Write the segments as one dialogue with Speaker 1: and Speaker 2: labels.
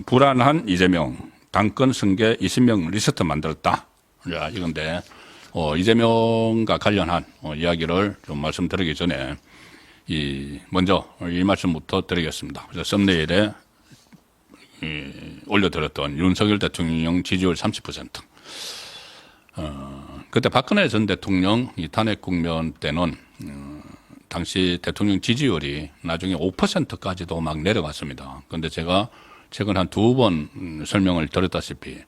Speaker 1: 불안한 이재명, 당권 승계 20명 리스트 만들었다. 자, 이건데, 이재명과 관련한 이야기를 좀 말씀드리기 전에, 먼저 이 말씀부터 드리겠습니다. 그래서 썸네일에 올려드렸던 윤석열 대통령 지지율 30%. 그때 박근혜 전 대통령 이 탄핵 국면 때는, 당시 대통령 지지율이 나중에 5%까지도 막 내려갔습니다. 그런데 제가 최근 한 2번 설명을 드렸다시피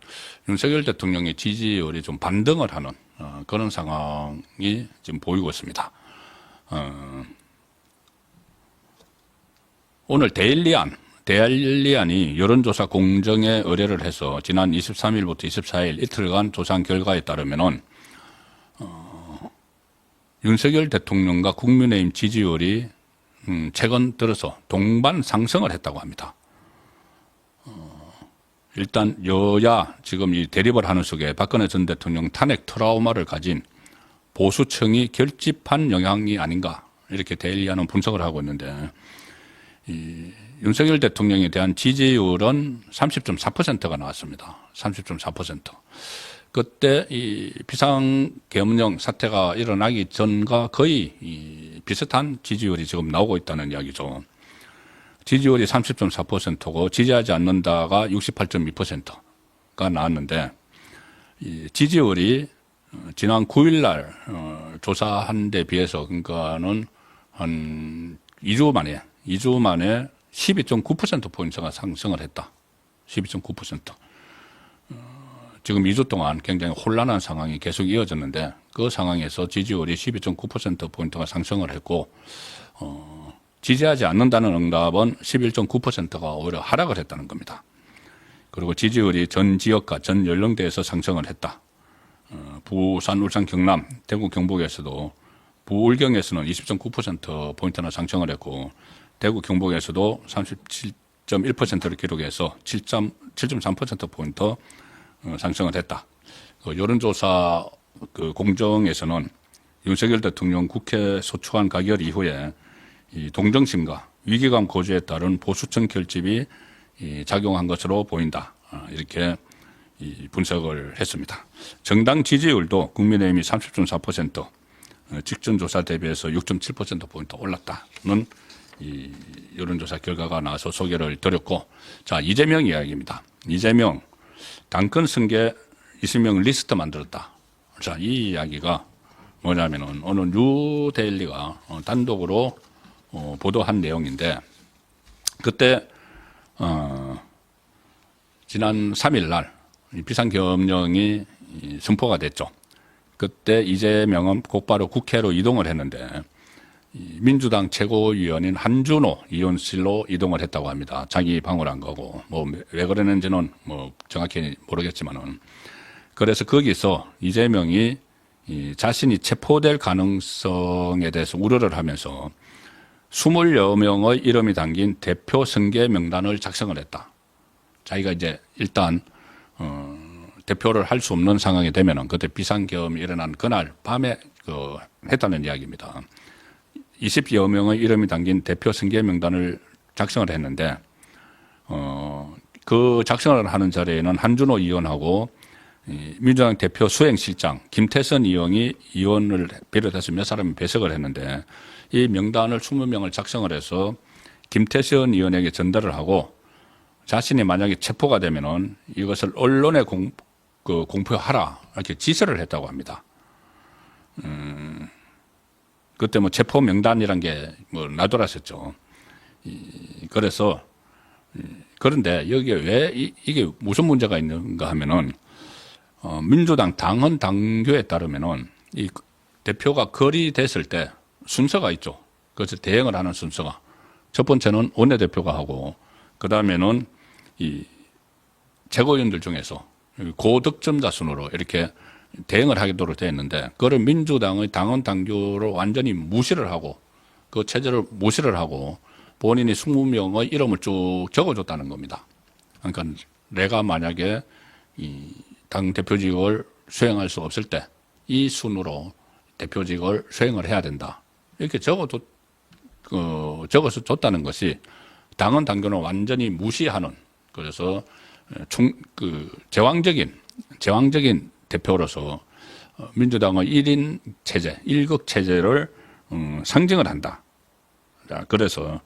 Speaker 1: 윤석열 대통령의 지지율이 좀 반등을 하는 그런 상황이 지금 보이고 있습니다. 오늘 데일리안이 여론조사 공정에 의뢰를 해서 지난 23일부터 24일 이틀간 조사한 결과에 따르면은 윤석열 대통령과 국민의힘 지지율이 최근 들어서 동반 상승을 했다고 합니다. 일단 여야 지금 이 대립을 하는 속에 박근혜 전 대통령 탄핵 트라우마를 가진 보수층이 결집한 영향이 아닌가 이렇게 데일리안은 분석을 하고 있는데, 윤석열 대통령에 대한 지지율은 30.4%가 나왔습니다. 30.4%. 그때 이 비상계엄령 사태가 일어나기 전과 거의 비슷한 지지율이 지금 나오고 있다는 이야기죠. 지지율이 30.4%고 지지하지 않는다가 68.2%가 나왔는데, 이 지지율이 지난 9일 날 조사한 데 비해서 그러니까는 한 2주 만에 12.9%포인트가 상승을 했다. 12.9%. 지금 2주 동안 굉장히 혼란한 상황이 계속 이어졌는데, 그 상황에서 지지율이 12.9%포인트가 상승을 했고, 지지하지 않는다는 응답은 11.9%가 오히려 하락을 했다는 겁니다. 그리고 지지율이 전 지역과 전 연령대에서 상승을 했다. 부산, 울산, 경남, 대구, 경북에서도 부울경에서는 20.9%포인트나 상승을 했고, 대구, 경북에서도 37.1%를 기록해서 7.3%포인트 상승을 했다. 여론조사 공정에서는 윤석열 대통령 국회 소추안 가결 이후에 이 동정심과 위기감 고조에 따른 보수층 결집이 작용한 것으로 보인다. 이렇게 분석을 했습니다. 정당 지지율도 국민의힘이 30.4%, 직전 조사 대비해서 6.7%포인트 올랐다는 이 여론조사 결과가 나와서 소개를 드렸고, 자, 이재명 이야기입니다. 이재명 당권 승계 20명 리스트 만들었다. 자, 이 이야기가 뭐냐면은 오늘 뉴데일리가 단독으로 보도한 내용인데, 그때 지난 3일 날 비상계엄령이 선포가 됐죠. 그때 이재명은 곧바로 국회로 이동을 했는데, 민주당 최고위원인 한준호 의원실로 이동을 했다고 합니다. 자기 방을 안 가고, 왜 그랬는지는 정확히 모르겠지만은. 그래서 거기서 이재명이 자신이 체포될 가능성에 대해서 우려를 하면서 20여 명의 이름이 담긴 대표 선계 명단을 작성을 했다. 자기가 이제 일단, 대표를 할 수 없는 상황이 되면은 그때 비상계엄이 일어난 그날 밤에 했다는 이야기입니다. 20여 명의 이름이 담긴 대표 선계 명단을 작성을 했는데, 그 작성을 하는 자리에는 한준호 의원하고 민주당 대표 수행실장 김태선 의원이 의원을 비롯해서 몇 사람이 배석을 했는데, 이 명단을 20명을 작성을 해서 김태선 의원에게 전달을 하고, 자신이 만약에 체포가 되면은 이것을 언론에 공표하라 이렇게 지시를 했다고 합니다. 그때 체포 명단이란 게 놔둬놨었죠. 그래서 그런데 여기에 왜 이게 무슨 문제가 있는가 하면은, 민주당 당헌 당규에 따르면은 이 대표가 거리됐을 때 순서가 있죠. 그래서 대행을 하는 순서가, 첫 번째는 원내대표가 하고, 그 다음에는 이 최고위원들 중에서 고득점자 순으로 이렇게 대응을 하도록 되어 있는데, 그걸 민주당의 당헌 당규로 완전히 무시를 하고, 그 체제를 무시를 하고 본인이 20명의 이름을 쭉 적어줬다는 겁니다. 그러니까 내가 만약에 이 당 대표직을 수행할 수 없을 때 이 순으로 대표직을 수행을 해야 된다. 이렇게 적어서 줬다는 것이 당헌 당규는 완전히 무시하는 그래서 제왕적인 대표로서 민주당의 1인 체제, 1극 체제를 상징을 한다. 자, 그래서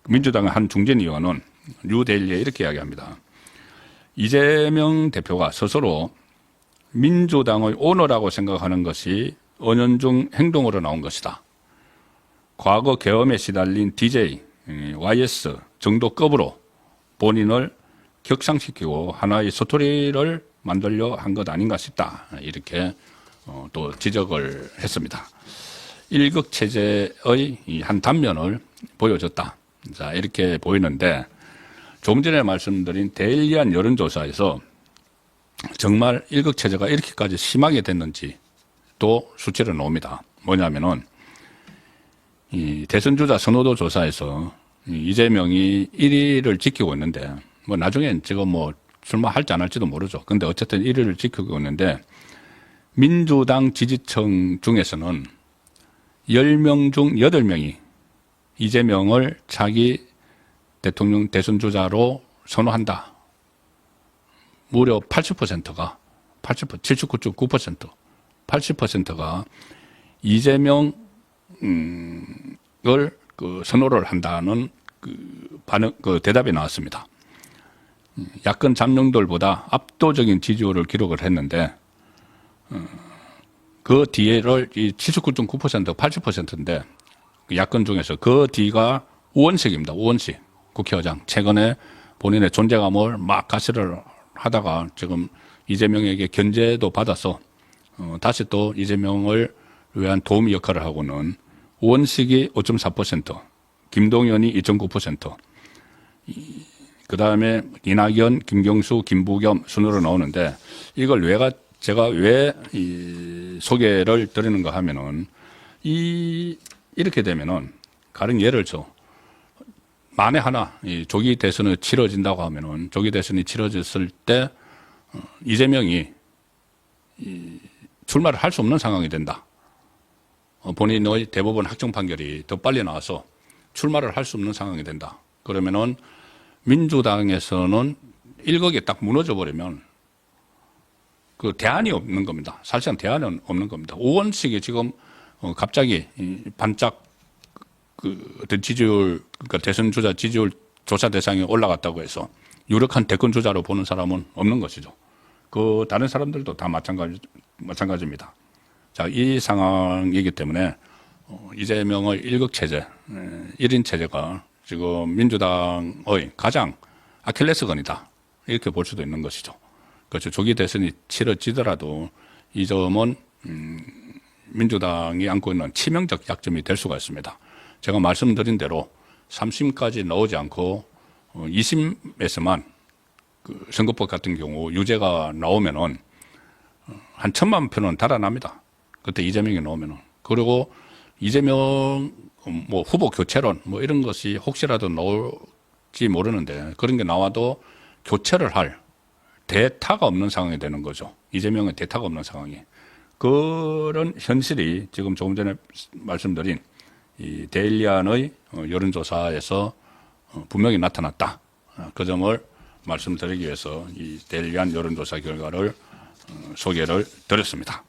Speaker 1: 민주당의 한 중진 의원은 뉴데일리에 이렇게 이야기합니다. 이재명 대표가 스스로 민주당의 오너라고 생각하는 것이 은연중 행동으로 나온 것이다. 과거 계엄에 시달린 DJ, YS 정도급으로 본인을 격상시키고 하나의 스토리를 만들려 한 것 아닌가 싶다. 이렇게 또 지적을 했습니다. 1극 체제의 한 단면을 보여줬다. 자, 이렇게 보이는데 조금 전에 말씀드린 데일리안 여론조사에서 정말 1극 체제가 이렇게까지 심하게 됐는지 또 수치를 놓습니다. 뭐냐면은 이 대선 주자 선호도 조사에서 이재명이 1위를 지키고 있는데 뭐 나중엔 지금 뭐 출마할지 안 할지도 모르죠. 근데 어쨌든 1위를 지키고 있는데 민주당 지지층 중에서는 10명 중 8명이 이재명을 자기 대통령 대선 주자로 선호한다. 무려 80%가 79.9% 80%가 이재명을 선호를 한다는 대답이 나왔습니다. 야권 잠룡들보다 압도적인 지지율을 기록을 했는데 그 뒤에를 79.9% 80%인데 야권 중에서 그 뒤가 우원식입니다. 우원식 국회의장 최근에 본인의 존재감을 막 가시를 하다가 지금 이재명에게 견제도 받아서 다시 또 이재명을 위한 도움 역할을 하고는 우원식이 5.4%, 김동연이 2.9%, 그 다음에 이낙연, 김경수, 김부겸 순으로 나오는데 이걸 제가 왜 이 소개를 드리는가 하면은 이렇게 되면은 가령 예를 들어 만에 하나 이 조기 대선이 치러진다고 하면은 조기 대선이 치러졌을 때 이재명이 출마를 할 수 없는 상황이 된다. 본인의 대법원 확정 판결이 더 빨리 나와서 출마를 할 수 없는 상황이 된다. 그러면은 민주당에서는 일각이 딱 무너져 버리면 그 대안이 없는 겁니다. 사실상 대안은 없는 겁니다. 우원식이 지금 갑자기 반짝 어떤 지지율, 그러니까 대선 주자 지지율 조사 대상에 올라갔다고 해서 유력한 대권 주자로 보는 사람은 없는 것이죠. 그 다른 사람들도 다 마찬가지입니다. 자, 이 상황이기 때문에 이재명의 1극 체제, 1인 체제가 지금 민주당의 가장 아킬레스건이다. 이렇게 볼 수도 있는 것이죠. 그렇죠. 조기 대선이 치러지더라도 이 점은 민주당이 안고 있는 치명적 약점이 될 수가 있습니다. 제가 말씀드린 대로 3심까지 나오지 않고 2심에서만 그 선거법 같은 경우 유죄가 나오면은 한 1,000만 표는 달아납니다. 그때 이재명이 나오면은. 그리고 이재명 뭐 후보 교체론 뭐 이런 것이 혹시라도 나올지 모르는데 그런 게 나와도 교체를 할 대타가 없는 상황이 되는 거죠. 이재명의 대타가 없는 상황이. 그런 현실이 지금 조금 전에 말씀드린 이 데일리안의 여론조사에서 분명히 나타났다. 그 점을 말씀드리기 위해서 이 데일리안 여론조사 결과를 소개를 드렸습니다.